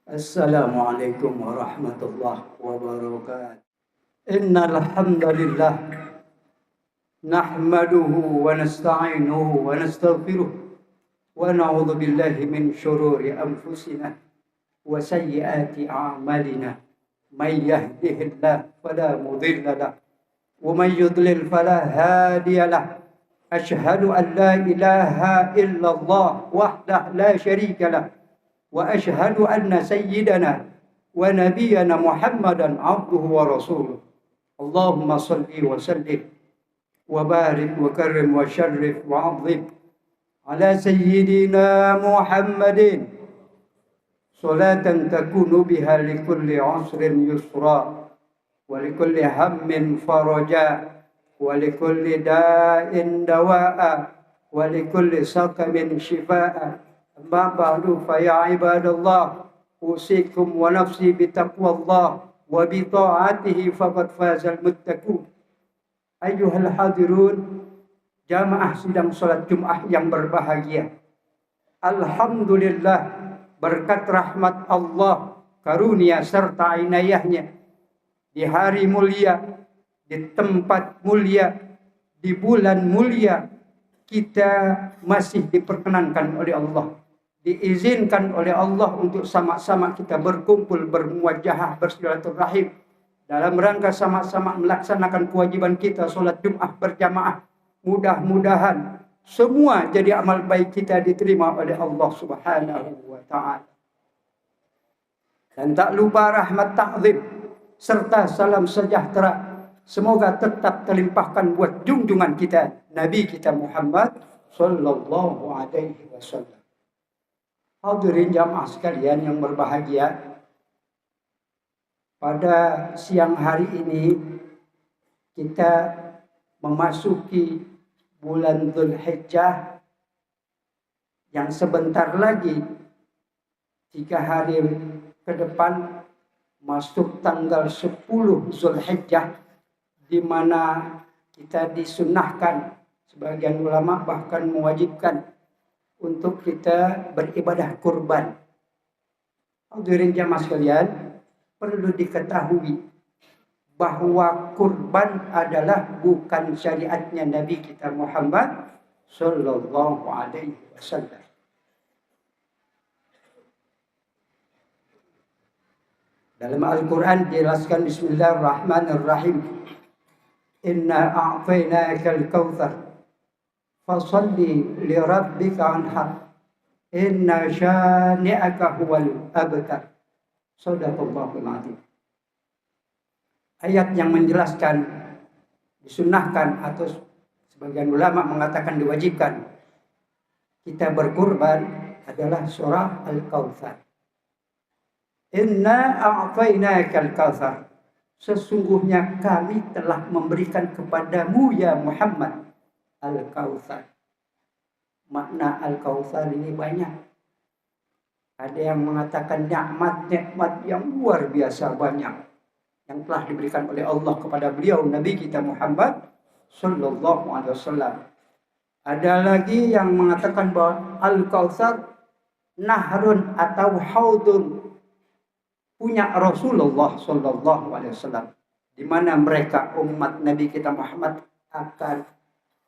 Assalamualaikum warahmatullahi wabarakatuh. Innal hamdalillah nahmaduhu wa nasta'inuhu wa nastaghfiruh wa na'udzu billahi min shururi anfusina wa sayyiati a'malina. May yahdihillahu fala mudilla lahu wa may yudlil fala hadiya lahu. Asyhadu an la ilaha illallah wahdahu la syarika lahu wa asyhadu anna sayyidana wa nabiyyana Muhammadan abduhu wa rasuluh. Allahumma salli wa sallim wa barik wa karim wa syarrif wa azim ala sayyidina Muhammadin salatan takunu biha likulli usrin yusra wa likulli hammin faraja wa likulli da'in dawa'a wa likulli saqamin shifaa'a. Amma ba'du fa ya ibadallah usikum wa nafsi bitaqwallah wa bi ta'atihi faqad fazal muttaqun. Ayyuhal hadirun, jamaah sidang salat Jumat yang berbahagia. Alhamdulillah, berkat rahmat Allah, karunia serta inayahnya, di hari mulia, di tempat mulia, di bulan mulia, kita masih diperkenankan oleh Allah, diizinkan oleh Allah untuk sama-sama kita berkumpul, bermuajahah, bersilaturahim dalam rangka sama-sama melaksanakan kewajiban kita solat Jumat berjamaah. Mudah-mudahan semua jadi amal baik kita diterima oleh Allah Subhanahu wa taala. Dan tak lupa rahmat ta'zim serta salam sejahtera semoga tetap terlimpahkan buat junjungan kita Nabi kita Muhammad sallallahu alaihi wasallam. Hadirin jamaah sekalian yang berbahagia, pada siang hari ini kita memasuki bulan Dzulhijjah yang sebentar lagi 3 hari ke depan masuk tanggal 10 Dzulhijjah, di mana kita disunnahkan, sebagian ulama bahkan mewajibkan untuk kita beribadah kurban. Hadirin jamaah sekalian, perlu diketahui bahwa kurban adalah bukan syariatnya Nabi kita Muhammad sallallahu alaihi wasallam. Dalam Al-Quran dijelaskan, Bismillahirrahmanirrahim, Inna a'tainakal kautsar fasalli li rabbika anhar inna syani'aka huwal abtar. Shadaqallahul adzim. Ayat yang menjelaskan disunnahkan atau sebagian ulama mengatakan diwajibkan kita berkurban adalah surah Al-Kautsar. Inna a'tainakal kautsar, sesungguhnya kami telah memberikan kepadamu ya Muhammad Al-Kautsar. Makna Al-Kautsar ini banyak. Ada yang mengatakan nikmat-nikmat yang luar biasa banyak yang telah diberikan oleh Allah kepada beliau Nabi kita Muhammad sallallahu alaihi wasallam. Ada lagi yang mengatakan bahwa Al-Kautsar nahrun atau haudun punya Rasulullah sallallahu alaihi wasallam, di mana mereka umat Nabi kita Muhammad akan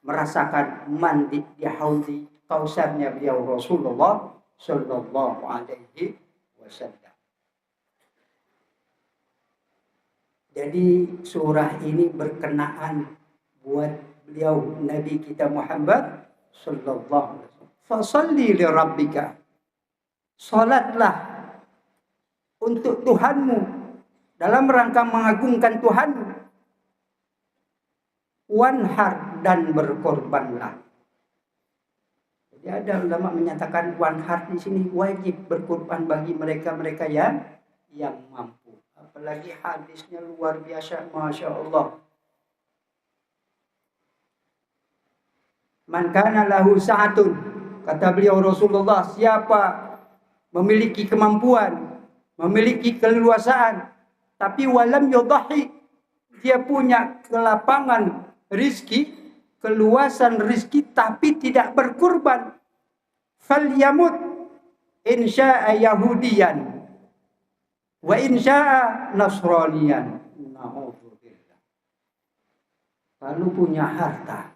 merasakan mandi di haudi kausarnya beliau Rasulullah sallallahu alaihi wasallam. Jadi surah ini berkenaan buat beliau Nabi kita Muhammad sallallahu alaihi wasallam. Fasalli li rabbika, salatlah untuk Tuhanmu dalam rangka mengagungkan Tuhanmu. Wanhar, dan berkorbanlah. Jadi ada ulama menyatakan wanhar di sini wajib berkorban bagi mereka-mereka yang mampu. Apalagi hadisnya luar biasa, masya Allah. Man kana lahu sa'atun, kata beliau Rasulullah, siapa memiliki kemampuan, memiliki keleluasaan, tapi walam yudahi, dia punya kelapangan rizki, keluasan rizki, tapi tidak berkurban, falyamut insya'a yahudiyan, Wa in syaa nasraniyan. Na'udzubillah. Lalu punya harta.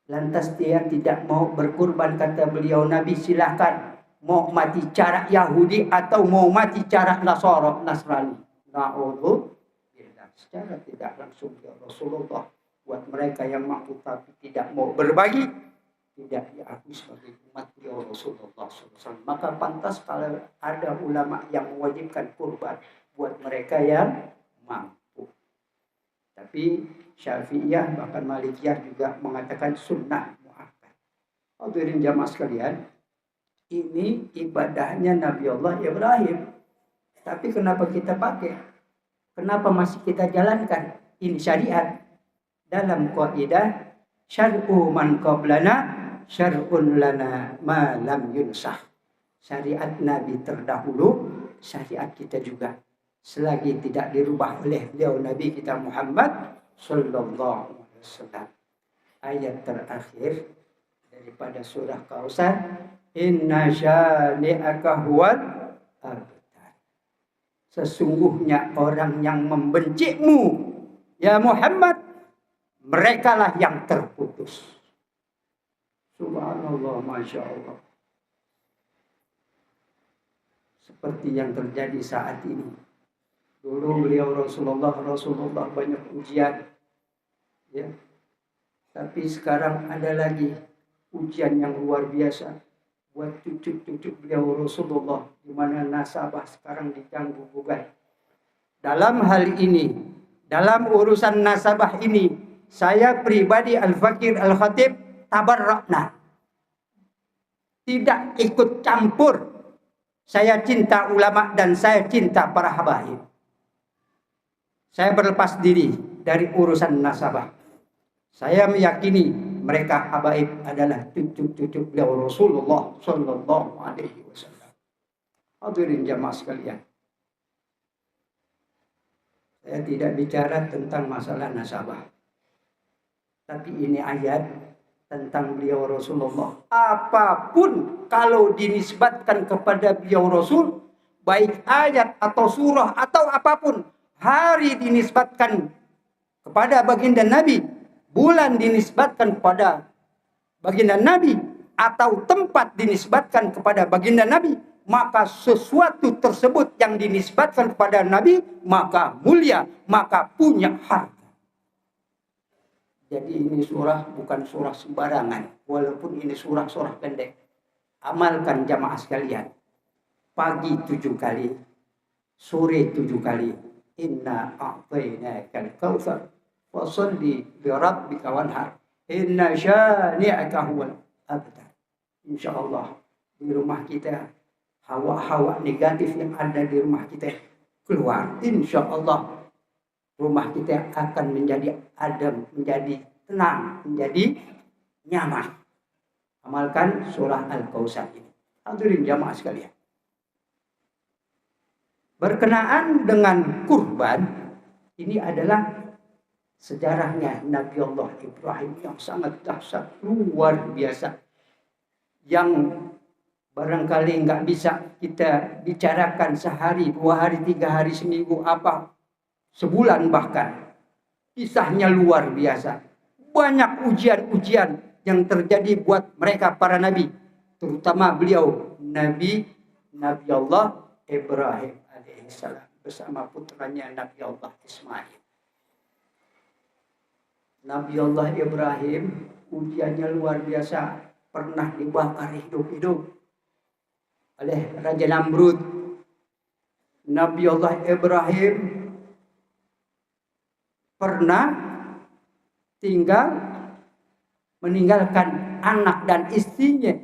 Lantas dia tidak mau berkurban, kata beliau, Nabi silahkan. Mau mati cara Yahudi atau mau mati cara Nasrani. Na'udzubillah. Secara tidak langsung ya Rasulullah. Buat mereka yang mampu tapi tidak mau berbagi, tidak diakui sebagai umat beliau Rasulullah SAW. Maka pantas kalau ada ulama yang mewajibkan kurban buat mereka yang mampu. Tapi Syafi'iyah bahkan Malikiyah juga mengatakan sunnah muakkad. Hadirin jamaah sekalian, ini ibadahnya Nabi Allah Ibrahim. Tapi kenapa kita pakai? Kenapa masih kita jalankan? Ini syariat. Dalam kaidah syar'u man qablana syar'un lana ma lam yunsah. Syariat Nabi terdahulu, syariat kita juga. Selagi tidak dirubah oleh beliau Nabi kita Muhammad sallallahu alaihi wasallam. Ayat terakhir daripada surah Kautsar, inna syani'aka huwal abtar. Sesungguhnya orang yang membencimu ya Muhammad, merekalah yang terputus. Subhanallah, Masya Allah. Seperti yang terjadi saat ini. Dulu beliau Rasulullah banyak ujian. Ya. Tapi sekarang ada lagi ujian yang luar biasa. Buat cucu-cucu beliau Rasulullah. Di mana nasabah sekarang diganggu gugat. Dalam hal ini, dalam urusan nasabah ini, saya pribadi Al-Fakir Al-Khatib tabarrakna. Tidak ikut campur. Saya cinta ulama dan saya cinta para habaib. Saya berlepas diri dari urusan nasabah. Saya meyakini mereka habaib adalah cucu-cucu beliau Rasulullah sallallahu alaihi wasallam. Hadirin jamaah sekalian. Saya tidak bicara tentang masalah nasabah. Tapi ini ayat tentang beliau Rasulullah. Apapun kalau dinisbatkan kepada beliau Rasul, baik ayat atau surah atau apapun, hari dinisbatkan kepada baginda Nabi, bulan dinisbatkan kepada baginda Nabi, atau tempat dinisbatkan kepada baginda Nabi, maka sesuatu tersebut yang dinisbatkan kepada Nabi, maka mulia, maka punya harga. Jadi ini surah bukan surah sembarangan. Walaupun ini surah pendek. Amalkan jamaah sekalian. Pagi 7 kali. Sore 7 kali. Inna a'tainakal kautsar. Fasholli li rabbika wanhar. Inna syani'aka huwal abtar. Insyaallah di rumah kita hawa-hawa negatif yang ada di rumah kita keluar. Insyaallah rumah kita akan menjadi adem, menjadi tenang, menjadi nyaman. Amalkan surah Al-Kautsar ini. Hadirin jamaah sekalian. Berkenaan dengan kurban, ini adalah sejarahnya Nabi Allah Ibrahim yang sangat dahsyat, luar biasa. Yang barangkali nggak bisa kita bicarakan sehari, 2 hari, 3 hari, seminggu, apa sebulan bahkan. Kisahnya luar biasa. Banyak ujian-ujian yang terjadi buat mereka para nabi. Terutama beliau Nabi Allah Ibrahim alaihissalam bersama putranya Nabi Allah Ismail. Nabi Allah Ibrahim ujiannya luar biasa. Pernah dibakar hidup-hidup oleh Raja Namrud. Nabi Allah Ibrahim pernah meninggalkan anak dan istrinya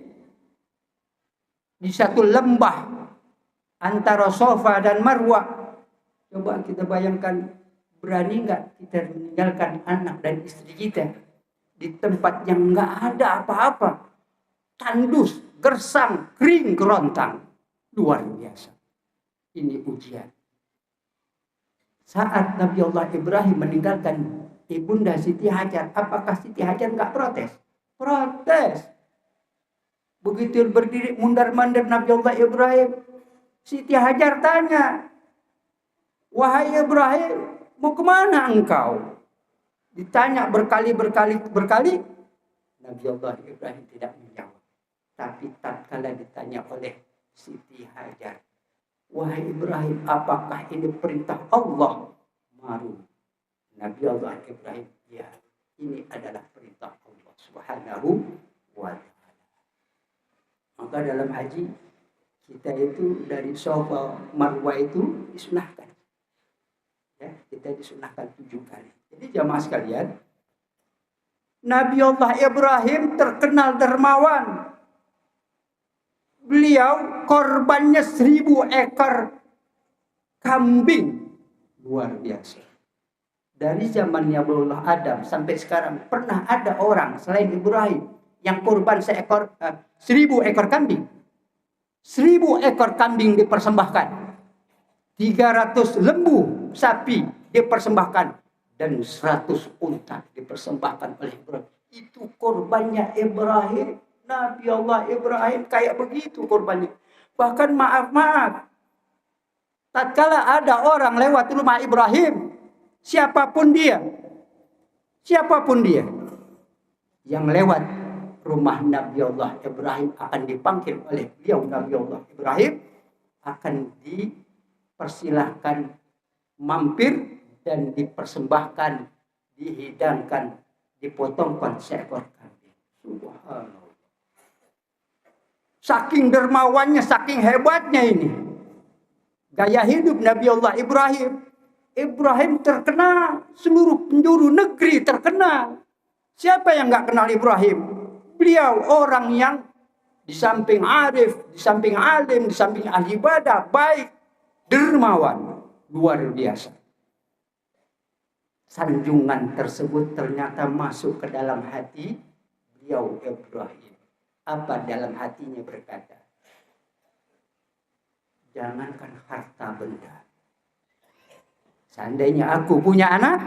di satu lembah antara Safa dan Marwah. Coba kita bayangkan, berani nggak kita meninggalkan anak dan istri kita di tempat yang nggak ada apa-apa, tandus, gersang, kering, kerontang, luar biasa. Ini ujian. Saat Nabi Allah Ibrahim meninggalkan ibunda Siti Hajar, apakah Siti Hajar nggak protes? Protes. Begitu berdiri mundar-mandir Nabi Allah Ibrahim, Siti Hajar tanya, Wahai Ibrahim, mau kemana engkau? Ditanya berkali-berkali. Nabi Allah Ibrahim tidak menjawab. Tapi tatkala ditanya oleh Siti Hajar, wahai Ibrahim, apakah ini perintah Allah? Maru. Nabi Allah Ibrahim, ya, ini adalah perintah Allah Subhanahu wa ta'ala. Maka dalam haji kita itu dari Safa Marwah itu disunahkan. Ya, kita disunahkan 7 kali. Jadi jamaah sekalian, Nabi Allah Ibrahim terkenal dermawan. Beliau korbannya 1000 ekor kambing. Luar biasa. Dari zamannya Allah Adam sampai sekarang pernah ada orang selain Ibrahim yang korban 1000 ekor kambing. 1000 ekor kambing dipersembahkan. 300 lembu sapi dipersembahkan. Dan 100 unta dipersembahkan oleh Ibrahim. Itu korbannya Ibrahim. Nabi Allah Ibrahim kayak begitu korbannya. Bahkan maaf. Tatkala ada orang lewat rumah Ibrahim, siapapun dia yang lewat rumah Nabi Allah Ibrahim akan dipanggil oleh beliau Nabi Allah Ibrahim, akan dipersilahkan mampir dan dipersembahkan, dihidangkan, dipotongkan seekor kambing. Subhanallah. Saking dermawannya, saking hebatnya ini. Gaya hidup Nabi Allah Ibrahim. Ibrahim terkenal, seluruh penjuru negeri terkenal. Siapa yang nggak kenal Ibrahim? Beliau orang yang di samping arif, di samping alim, di samping ahli ibadah, baik, dermawan, luar biasa. Sanjungan tersebut ternyata masuk ke dalam hati beliau Ibrahim. Apa dalam hatinya berkata? Jangankan harta benda. Seandainya aku punya anak,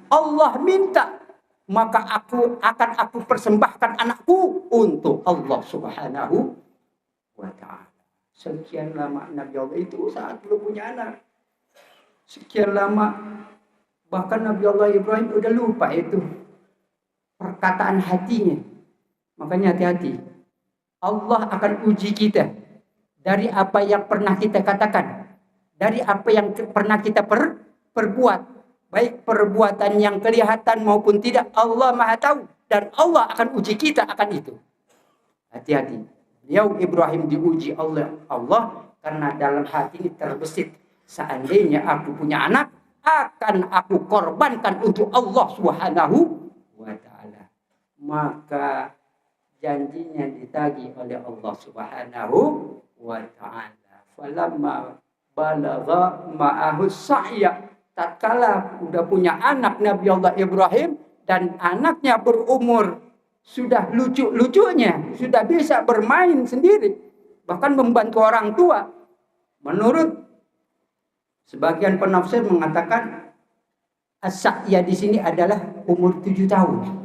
Allah minta, maka aku persembahkan anakku untuk Allah Subhanahu wa ta'ala. Sekian lama Nabi Allah itu saat belum punya anak. Sekian lama, bahkan Nabi Allah Ibrahim udah lupa itu perkataan hatinya. Makanya hati-hati. Allah akan uji kita dari apa yang pernah kita katakan, dari apa yang pernah kita perbuat, baik perbuatan yang kelihatan maupun tidak. Allah Maha tahu dan Allah akan uji kita akan itu. Hati-hati. Beliau Ibrahim diuji oleh Allah karena dalam hati ini terbesit, seandainya aku punya anak, akan aku korbankan untuk Allah Subhanahu wa ta'ala. Maka janjinya ditagih oleh Allah Subhanahu wa ta'ala. Falamma balagha ma'ahu sa'ya. Tatkala udah punya anak Nabi Allah Ibrahim dan anaknya berumur sudah lucu-lucunya, sudah bisa bermain sendiri, bahkan membantu orang tua. Menurut sebagian penafsir mengatakan as-sa'ya di sini adalah umur 7 tahun.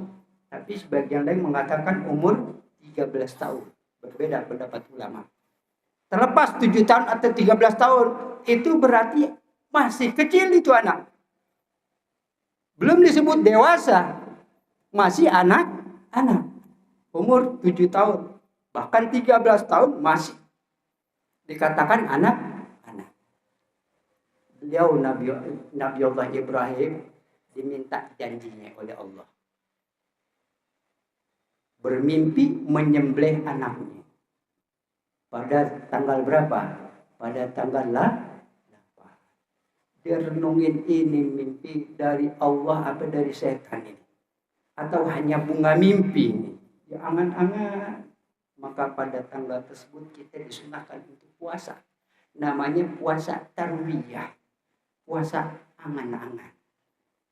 Tapi sebagian lain mengatakan umur 13 tahun. Berbeda pendapat ulama. Terlepas 7 tahun atau 13 tahun, itu berarti masih kecil itu anak. Belum disebut dewasa. Masih anak. Umur 7 tahun. Bahkan 13 tahun masih dikatakan anak. Beliau Nabi Allah Ibrahim diminta janjinya oleh Allah. Bermimpi menyembelih anaknya. Pada tanggal berapa? Pada tanggal 8. Dia renungin ini mimpi dari Allah apa dari setan ini? Atau hanya bunga mimpi ini? Ya angan-angan. Maka pada tanggal tersebut kita disunahkan untuk puasa. Namanya puasa tarwiyah. Puasa angan-angan.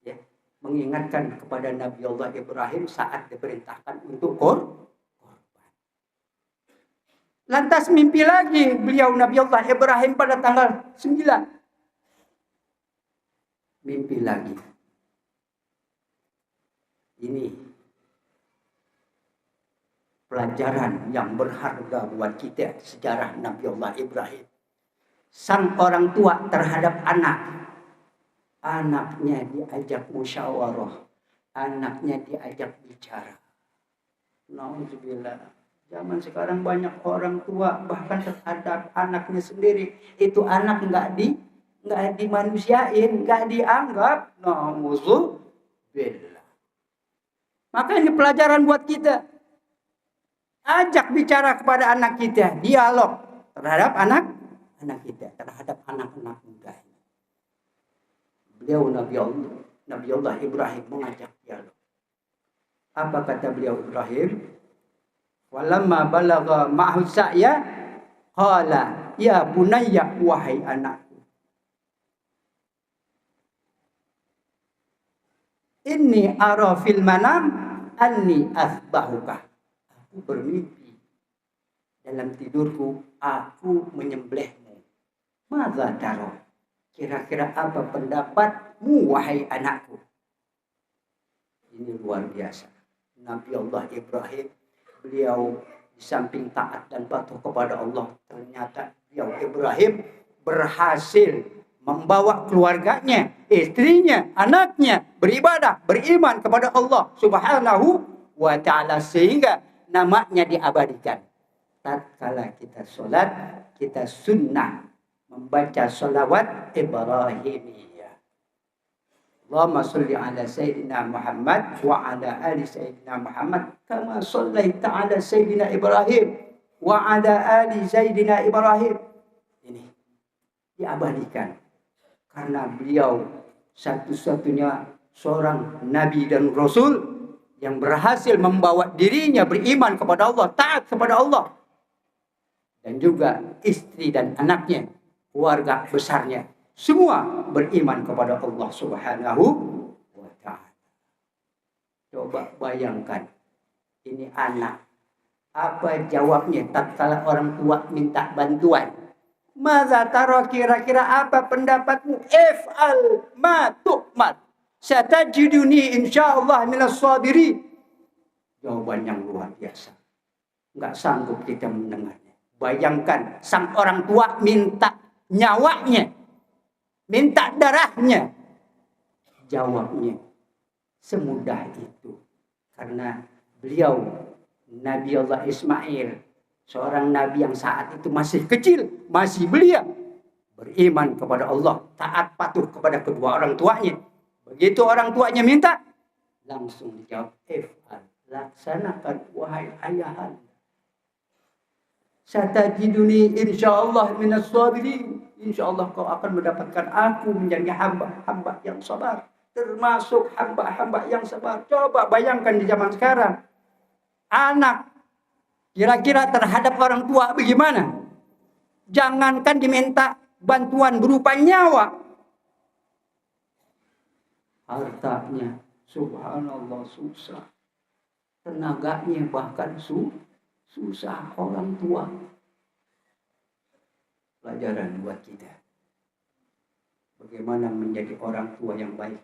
Ya, mengingatkan kepada Nabi Allah Ibrahim saat diperintahkan untuk korban. Lantas mimpi lagi beliau Nabi Allah Ibrahim pada tanggal 9. Mimpi lagi. Ini pelajaran yang berharga buat kita sejarah Nabi Allah Ibrahim. Sang orang tua terhadap anak Anaknya diajak musyawarah, anaknya diajak bicara. Nauzubillah. Zaman sekarang banyak orang tua bahkan terhadap anaknya sendiri itu anak nggak dimanusiain, nggak dianggap. Nauzubillah. Maka ini pelajaran buat kita. Ajak bicara kepada anak kita, dialog terhadap anak kita, terhadap anak-anak muda. Beliau Nabi Allah Ibrahim mengajak dialog. Apa kata beliau Ibrahim? Walamma balagha ma'hu sa'ya qala ya bunayya, wahai anakku, inni ara fil manam anni asbahuka. Aku bermimpi dalam tidurku aku menyembelihmu. Madza taro? Kira-kira apa pendapatmu wahai anakku? Ini luar biasa. Nabi Allah Ibrahim, beliau di samping taat dan patuh kepada Allah, ternyata beliau Ibrahim berhasil membawa keluarganya, istrinya, anaknya beribadah, beriman kepada Allah Subhanahu wa ta'ala, sehingga namanya diabadikan. Tatkala kita sholat, kita sunnah membaca sholawat Ibrahimiyah. Allahumma sholli ala Sayyidina Muhammad wa ala ali Sayyidina Muhammad kama shollaita ala Sayyidina Ibrahim wa ala ali Sayyidina Ibrahim. Ini diabadikan karena beliau satu-satunya seorang nabi dan rasul yang berhasil membawa dirinya beriman kepada Allah, taat kepada Allah, dan juga istri dan anaknya, keluarga besarnya, semua beriman kepada Allah Subhanahu wa ta'ala. Coba bayangkan, ini anak, apa jawabnya tatkala orang tua minta bantuan? Maza taro, kira-kira apa pendapatmu? If'al ma tu'mar, satajiduni insyaallah minas sabirin. Jawaban yang luar biasa. Enggak sanggup kita mendengarnya. Bayangkan sang orang tua minta nyawanya, minta darahnya. Jawabnya semudah itu. Karena beliau Nabi Allah Ismail, seorang nabi yang saat itu masih kecil, masih belia, beriman kepada Allah, taat patuh kepada kedua orang tuanya. Begitu orang tuanya minta, langsung dijawab, if'al, laksanakan wahai ayahan. Satajiduni insyaallah minas sabirin. Insyaallah kau akan mendapatkan aku menjadi hamba-hamba yang sabar, termasuk hamba-hamba yang sabar. Coba bayangkan di zaman sekarang, anak kira-kira terhadap orang tua bagaimana? Jangankan diminta bantuan berupa nyawa, hartanya subhanallah susah, tenaganya bahkan susah orang tua. Pelajaran buat kita, bagaimana menjadi orang tua yang baik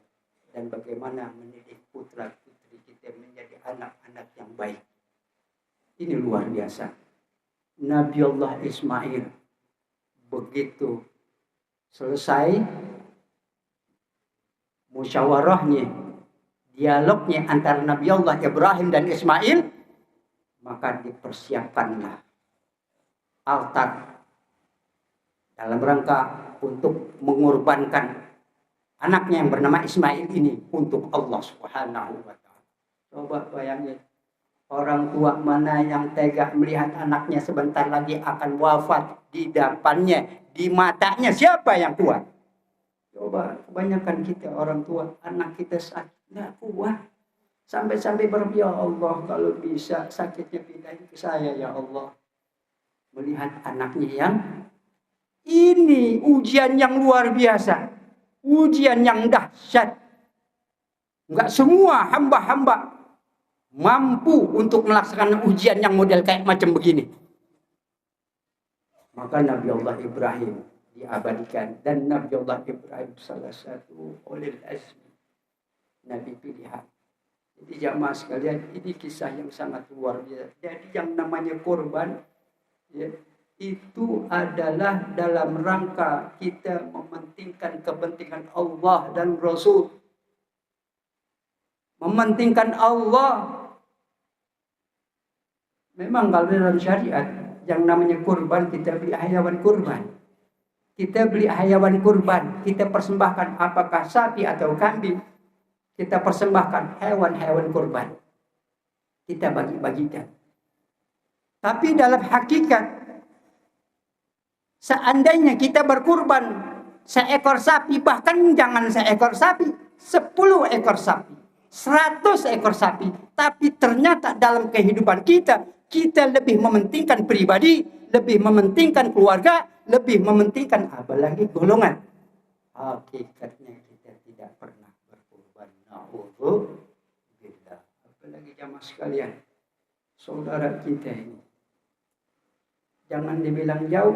dan bagaimana mendidik putra putri kita menjadi anak-anak yang baik. Ini luar biasa. Nabi Allah Ismail begitu selesai musyawarahnya, dialognya antara Nabi Allah Ibrahim dan Ismail, maka dipersiapkanlah altar dalam rangka untuk mengorbankan anaknya yang bernama Ismail ini untuk Allah Subhanahu wa ta'ala. Coba bayangin, orang tua mana yang tega melihat anaknya sebentar lagi akan wafat di depannya, di matanya? Siapa yang kuat? Coba kebanyakan kita orang tua, anak kita sakit nggak kuat, sampai-sampai berdoa, ya Allah kalau bisa sakitnya pindahin ke saya ya Allah. Melihat anaknya yang ini ujian yang luar biasa, ujian yang dahsyat. Enggak semua hamba-hamba mampu untuk melaksanakan ujian yang model kayak macam begini. Maka Nabi Allah Ibrahim diabadikan, dan Nabi Allah Ibrahim salah satu ulil azmi, Nabi pilihan. Jadi jamaah sekalian, ini kisah yang sangat luar biasa. Jadi yang namanya korban, ya, itu adalah dalam rangka kita mementingkan kepentingan Allah dan Rasul. Mementingkan Allah. Memang kalau dalam syariat yang namanya kurban, kita beli hayawan kurban. Kita beli hayawan kurban, kita persembahkan apakah sapi atau kambing. Kita persembahkan hewan-hewan kurban. Kita bagi-bagikan. Tapi dalam hakikat, seandainya kita berkurban seekor sapi, bahkan jangan seekor sapi, 10 ekor sapi, 100 ekor sapi, tapi ternyata dalam kehidupan kita lebih mementingkan pribadi, lebih mementingkan keluarga, lebih mementingkan apalagi golongan. Hakikatnya kita tidak pernah berkurban. Na'udzubillah. Apalagi jamaah sekalian, saudara kita ini. Jangan dibilang jauh,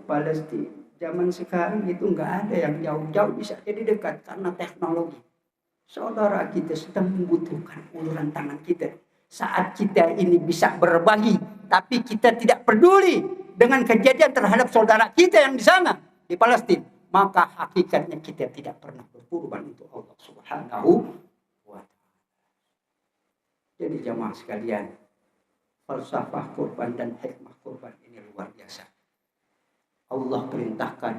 Palestina. Zaman sekarang itu nggak ada yang jauh-jauh, bisa jadi dekat karena teknologi. Saudara kita sedang membutuhkan uluran tangan kita. Saat kita ini bisa berbagi, tapi kita tidak peduli dengan kejadian terhadap saudara kita yang di sana, di Palestina. Maka hakikatnya kita tidak pernah berkurban untuk Allah Subhanahu wa Ta'ala. Jadi jamaah sekalian, falsafah kurban dan hikmah kurban ini luar biasa. Allah perintahkan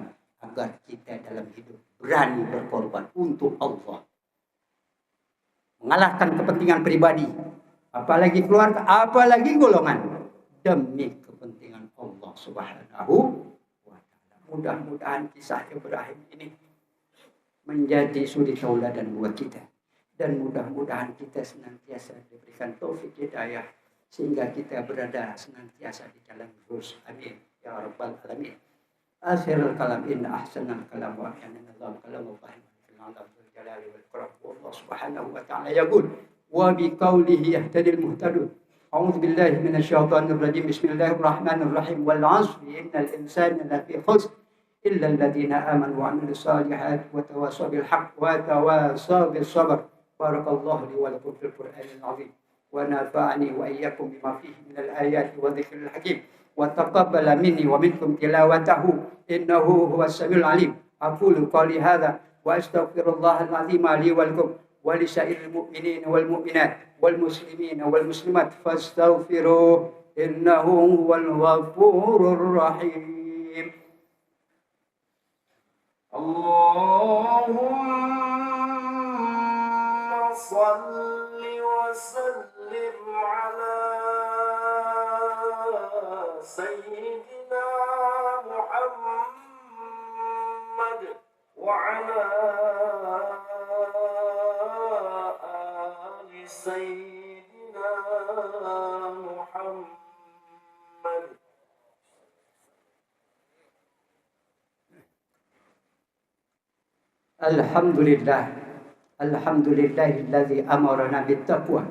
agar kita dalam hidup berani berkorban untuk Allah. Mengalahkan kepentingan pribadi, apalagi keluarga, apalagi golongan, demi kepentingan Allah Subhanahu wa Ta'ala. Mudah-mudahan kisah Ibrahim ini menjadi suri tauladan buat kita. Dan mudah-mudahan kita senantiasa diberikan taufik hidayah sehingga kita berada senantiasa di jalan lurus. Amin ya rabbal alamin. Akhirul kalam inna ahsanal kalam wa ahsanal kalam wa ahsanal jalali wal ikram. Allah Subhanahu wa ta'ala yaqul wa bi qawlihi yahtadil muhtadun. A'udzu billahi minasyaitonir rajim. Bismillahirrahmanirrahim. Wal 'ashri innal insana lafi khusr illa alladhina amanu wa 'amilus solihati wa tawassaw bil haqq wa tawassaw bis sabr. Barakallahu li wa lakum fil Qur'anil 'azim. ونفعني وإياكم بما فيه من الآيات والذكر الحكيم وتقبل مني ومنكم تلاوته إنه هو السميع العليم. أقول قولي هذا وأستغفر الله العظيم لي ولكم ولسائر المؤمنين والمؤمنات والمسلمين والمسلمات فاستغفروه إنه هو الغفور الرحيم. اللهم صل وسلم على سيدنا محمد وعلى آل سيدنا محمد. Alhamdulillah. Alhamdulillahilladzi amarana bittaqwa.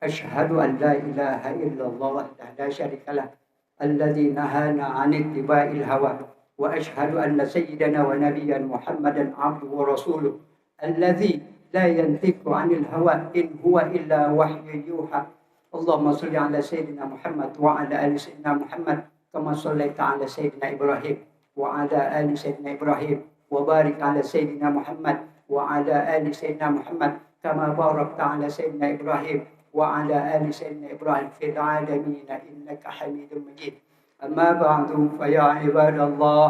Asyhadu an la ilaha illallah wahdahu la syarikalah. Alladzi nahana 'anil ittiba'il hawa. Wa asyhadu anna sayyidana wa nabiyyana Muhammadan 'abduhu wa rasuluh. Alladzi la yantiqu 'anil hawa in huwa illa wahyun yuha. Allahumma shalli 'ala sayyidina Muhammad wa 'ala ali sayyidina Muhammad kama shallaita 'ala sayyidina Ibrahim wa 'ala ali sayyidina Ibrahim wa barik 'ala sayyidina Muhammad وعلى آل سيدنا محمد كما باركت على سيدنا إبراهيم وعلى آل سيدنا إبراهيم في العالمين إنك حميد مجيد. أما بعد فيا عباد الله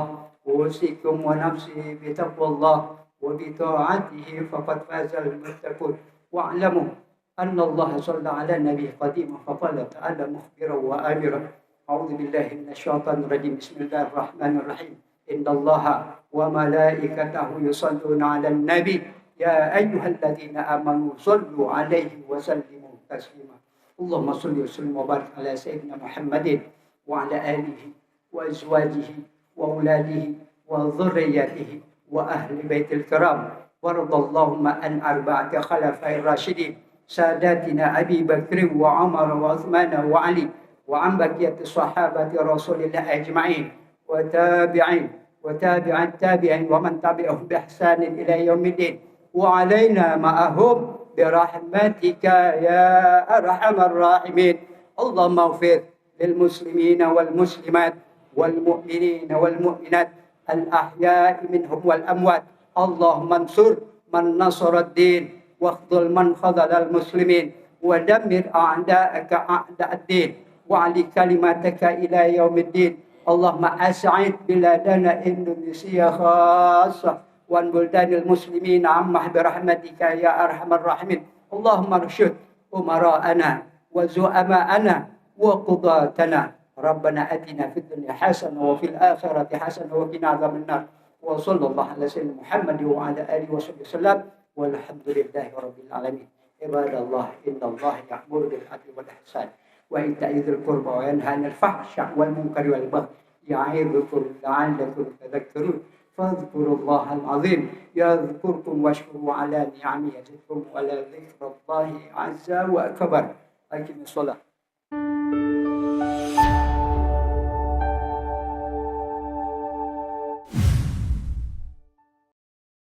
أوصيكم ونفسي بتقوى الله وبطاعته فقد فاز المتقون. واعلموا أن الله صلى على النبي قديما فقال تعالى مخبرا وآمرا. أعوذ بالله من الشيطان الرجيم. بسم الله الرحمن الرحيم. إن الله وملائكته يصلون على النبي يا أيها الذين آمنوا صلوا عليه وسلموا تسليما. اللهم صل وسلم وبارك على سيدنا محمد وعلى آله وأزواجه وأولاده وذريته وأهل بيت الكرام. وارض اللهم عن أربعة خلفاء الراشدين ساداتنا أبي بكر وعمر وعثمان وعلي وعن بقية الصحابة رسول الله أجمعين وتابع التابعين ومن تبعهم بإحسان إلى يوم الدين وعلينا معهم برحمتك يا أرحم الراحمين. اللهم اغفر للمسلمين والمسلمات والمؤمنين والمؤمنات الأحياء منهم والأموات. اللهم انصر من نصر الدين واخذل من خذل المسلمين ودمر أعداءك أعداء الدين وعلي كلمتك إلى يوم الدين. اللهم أسعد بلادنا إندونيسيا خاصة والبلدان المسلمين عامة برحمتك يا أرحم الراحمين. اللهم ارشد أمراءنا وزعماءنا وقضاتنا. ربنا آتنا في الدنيا حسنة وفي الآخرة حسنة وقنا عذاب النار. وصلى الله على سيدنا محمد وعلى آله وصحبه وسلم والحمد لله رب العالمين. عباد الله إن الله يأمر بالعدل والإحسان وإيتاء ذي القربى وينهى عن الفحشاء والمنكر والبغي يعظكم لعلكم تذكرون. فاذكروا الله العظيم يذكركم واشكروا على نعمه يزدكم ولذكر الله عز وأكبر. أقم الصلاة.